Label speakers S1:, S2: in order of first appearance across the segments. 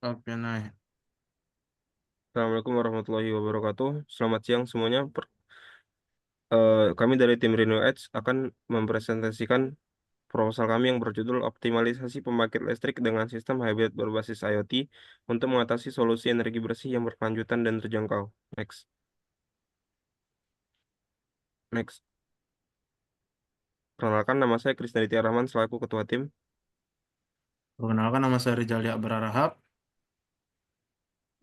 S1: Oke, nah.
S2: Assalamualaikum warahmatullahi wabarakatuh. Selamat siang semuanya. Kami dari tim Reno Edge akan mempresentasikan proposal kami yang berjudul Optimalisasi Pembangkit Listrik dengan Sistem Hybrid Berbasis IoT untuk mengatasi solusi energi bersih yang berkelanjutan dan terjangkau. Next. Next. Perkenalkan, nama saya Krisnaditya Rahman selaku Ketua Tim.
S1: Perkenalkan, nama saya Rizal Berarahap.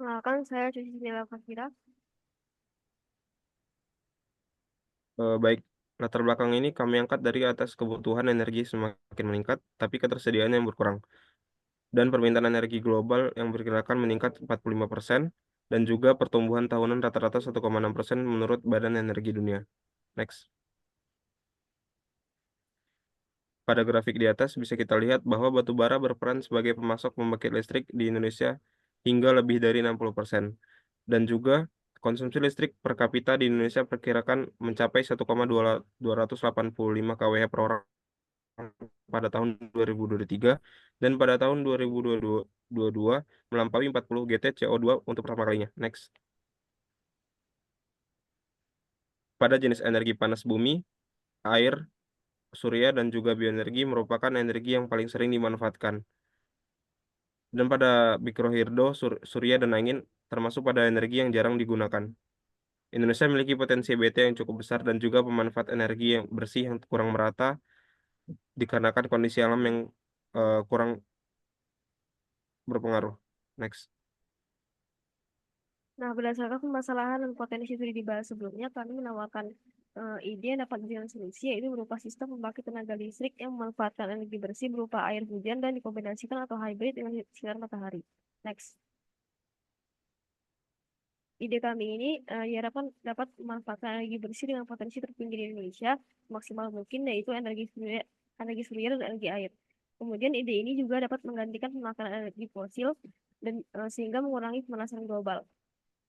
S3: Kenalkan, saya Cuci Nila Fafira.
S2: Baik, latar belakang ini kami angkat dari atas kebutuhan energi semakin meningkat, tapi ketersediaan yang berkurang. Dan permintaan energi global yang diperkirakan meningkat 45% dan juga pertumbuhan tahunan rata-rata 1,6% menurut Badan Energi Dunia. Next. Pada grafik di atas bisa kita lihat bahwa batu bara berperan sebagai pemasok pembangkit listrik di Indonesia hingga lebih dari 60%. Dan juga konsumsi listrik per kapita di Indonesia perkirakan mencapai 1,285 kWh per orang pada tahun 2023 dan pada tahun 2022 melampaui 40 GT CO2 untuk pertama kalinya. Next. Pada jenis energi panas bumi, air, surya, dan juga bioenergi merupakan energi yang paling sering dimanfaatkan. Dan pada mikrohidro, surya, dan angin termasuk pada energi yang jarang digunakan. Indonesia memiliki potensi EBT yang cukup besar dan juga pemanfaat energi yang bersih yang kurang merata dikarenakan kondisi alam yang kurang berpengaruh. Next.
S3: Nah, berdasarkan permasalahan dan potensi yang sudah dibahas sebelumnya, kami menawarkan ide yang dapat dijadikan solusi, yaitu berupa sistem pembangkit tenaga listrik yang memanfaatkan energi bersih berupa air hujan dan dikombinasikan atau hybrid dengan sinar matahari. Next. Ide kami ini diharapkan dapat memanfaatkan energi bersih dengan potensi tertinggi di Indonesia maksimal mungkin, yaitu energi surya dan energi air. Kemudian ide ini juga dapat menggantikan pemakaian energi fosil dan sehingga mengurangi pemanasan global.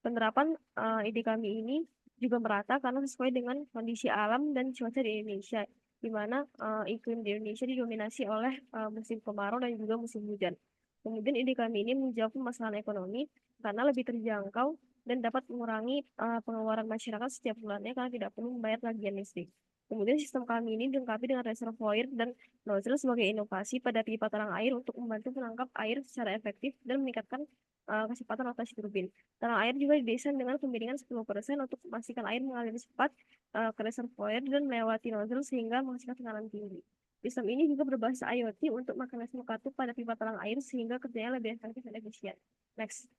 S3: Penerapan ide kami ini juga merata karena sesuai dengan kondisi alam dan cuaca di Indonesia, di mana iklim di Indonesia didominasi oleh musim kemarau dan juga musim hujan. Kemudian ide kami ini menjawab masalah ekonomi karena lebih terjangkau dan dapat mengurangi pengeluaran masyarakat setiap bulannya karena tidak perlu membayar tagihan listrik. Kemudian sistem kami ini dilengkapi dengan reservoir dan nozzle sebagai inovasi pada pipa talang air untuk membantu menangkap air secara efektif dan meningkatkan kecepatan rotasi turbin. Talang air juga didesain dengan pembimbingan 10% untuk memastikan air mengalir cepat ke reservoir dan melewati nozzle sehingga menghasilkan tekanan tinggi. Sistem ini juga berbasis IoT untuk mekanisme katup pada pipa talang air sehingga kerjanya lebih efektif dan efisien. Next.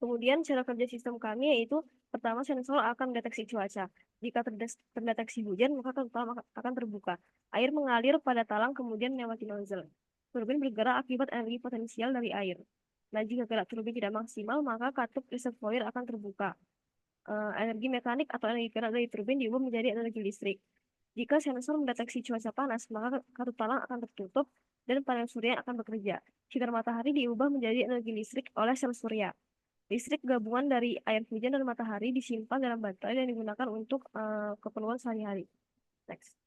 S3: Kemudian cara kerja sistem kami yaitu pertama sensor akan deteksi cuaca. Jika terdeteksi hujan, maka talang akan terbuka. Air mengalir pada talang kemudian melewati nozzle. Turbin bergerak akibat energi potensial dari air. Nah, jika gerak turbin tidak maksimal, maka katup reservoir akan terbuka. Energi mekanik atau energi gerak dari turbin diubah menjadi energi listrik. Jika sensor mendeteksi cuaca panas, maka katup talang akan tertutup dan panel surya akan bekerja. Sinar matahari diubah menjadi energi listrik oleh sel surya. Listrik gabungan dari air hujan dan matahari disimpan dalam baterai dan digunakan untuk keperluan sehari-hari. Next.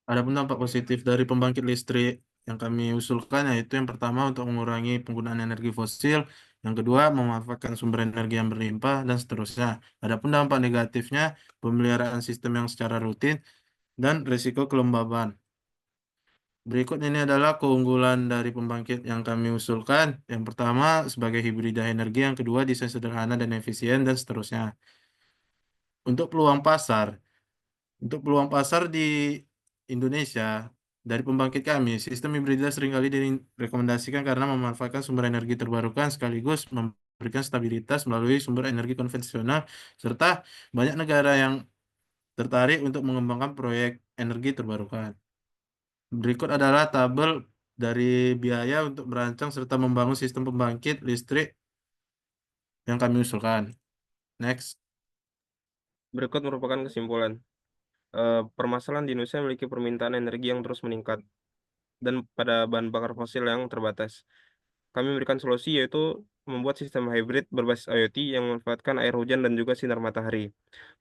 S1: Adapun dampak positif dari pembangkit listrik yang kami usulkan yaitu yang pertama untuk mengurangi penggunaan energi fosil, yang kedua memanfaatkan sumber energi yang berlimpah dan seterusnya. Adapun dampak negatifnya pemeliharaan sistem yang secara rutin dan risiko kelembaban. Berikut ini adalah keunggulan dari pembangkit yang kami usulkan. Yang pertama sebagai hibrida energi, yang kedua desain sederhana dan efisien dan seterusnya. Untuk peluang pasar, untuk peluang pasar di Indonesia, dari pembangkit kami, sistem hibrida seringkali direkomendasikan karena memanfaatkan sumber energi terbarukan sekaligus memberikan stabilitas melalui sumber energi konvensional, serta banyak negara yang tertarik untuk mengembangkan proyek energi terbarukan. Berikut adalah tabel dari biaya untuk merancang serta membangun sistem pembangkit listrik yang kami usulkan. Next.
S2: Berikut merupakan kesimpulan. Permasalahan di Indonesia memiliki permintaan energi yang terus meningkat dan pada bahan bakar fosil yang terbatas. Kami memberikan solusi yaitu membuat sistem hybrid berbasis IoT yang memanfaatkan air hujan dan juga sinar matahari.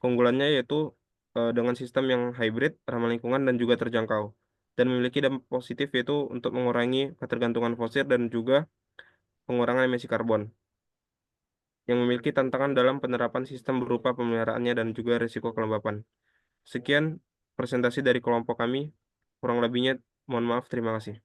S2: Keunggulannya yaitu dengan sistem yang hybrid, ramah lingkungan, dan juga terjangkau. dan memiliki dampak positif yaitu untuk mengurangi ketergantungan fosil dan juga pengurangan emisi karbon yang memiliki tantangan dalam penerapan sistem berupa pemeliharaannya dan juga risiko kelembapan. Sekian presentasi dari kelompok kami. Kurang lebihnya mohon maaf. Terima kasih.